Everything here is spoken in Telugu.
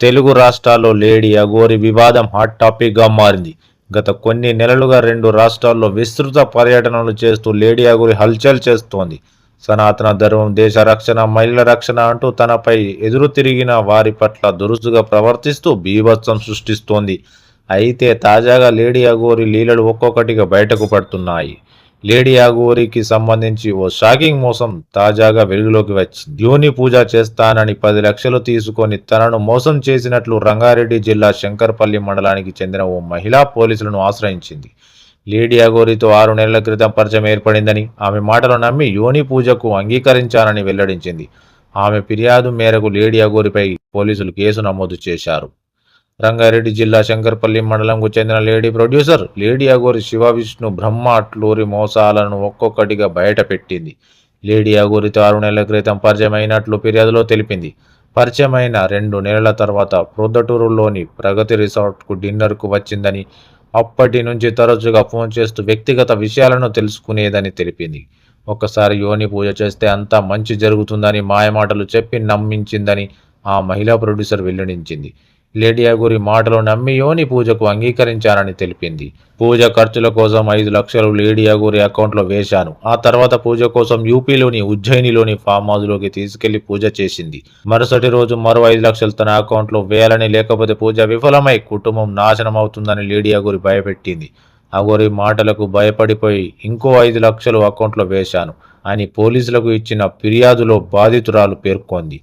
తెలుగు రాష్ట్రాల్లో లేడీ అఘోరి వివాదం హాట్ టాపిక్గా మారింది. గత కొన్ని నెలలుగా 2 రాష్ట్రాల్లో విస్తృత పర్యటనలు చేస్తూ లేడీ అఘోరి హల్చల్ చేస్తోంది. సనాతన ధర్మం, దేశ రక్షణ, మహిళల రక్షణ అంటూ తనపై ఎదురు తిరిగిన వారి పట్ల దురుసుగా ప్రవర్తిస్తూ బీభత్సం సృష్టిస్తోంది. అయితే తాజాగా లేడీ అఘోరి లీలలు ఒక్కొక్కటిగా బయటకు పడుతున్నాయి. లేడీ అఘోరికి సంబంధించి ఓ షాకింగ్ మోసం తాజాగా వెలుగులోకి వచ్చింది. యోని పూజ చేస్తానని 10 లక్షలు తీసుకొని తనను మోసం చేసినట్లు రంగారెడ్డి జిల్లా శంకర్పల్లి మండలానికి చెందిన ఓ మహిళా పోలీసులను ఆశ్రయించింది. లేడీ అఘోరితో 6 నెలల క్రితం పరిచయం ఏర్పడిందని, ఆమె మాటలు నమ్మి యోని పూజకు అంగీకరించానని వెల్లడించింది. ఆమె ఫిర్యాదు మేరకు లేడీ అఘోరిపై పోలీసులు కేసు నమోదు చేశారు. రంగారెడ్డి జిల్లా శంకర్పల్లి మండలంకు చెందిన lady producer lady Aghori Shiva, Vishnu, Brahma Atluri మోసాలను ఒక్కొక్కటిగా బయటపెట్టింది. లేడీ అఘోరితో 6 నెలల క్రితం పరిచయం అయినట్లు ఫిర్యాదులో తెలిపింది. పరిచయమైన 2 నెలల తర్వాత ప్రొద్దటూరులోని ప్రగతి రిసార్ట్కు డిన్నర్కు వచ్చిందని, అప్పటి నుంచి తరచుగా ఫోన్ చేస్తూ వ్యక్తిగత విషయాలను తెలుసుకునేదని తెలిపింది. ఒక్కసారి యోని పూజ చేస్తే అంతా మంచి జరుగుతుందని మాయమాటలు చెప్పి నమ్మించిందని ఆ మహిళా ప్రొడ్యూసర్ వెల్లడించింది. లేడీ అఘోరి మాటలు నమ్మి యోని పూజకు అంగీకరించానని తెలిపింది. పూజ ఖర్చుల కోసం 5 లక్షలు లేడీ అఘోరి అకౌంట్లో వేశాను. ఆ తర్వాత పూజ కోసం యూపీలోని ఉజ్జయినిలోని ఫామ్ హౌస్లోకి తీసుకెళ్లి పూజ చేసింది. మరుసటి రోజు మరో 5 లక్షలు తన అకౌంట్లో వేయాలని, లేకపోతే పూజ విఫలమై కుటుంబం నాశనం అవుతుందని లేడీ అఘోరి భయపెట్టింది. అఘోరి మాటలకు భయపడిపోయి ఇంకో 5 లక్షలు అకౌంట్లో వేశాను అని పోలీసులకు ఇచ్చిన ఫిర్యాదులో బాధితురాలు పేర్కొంది.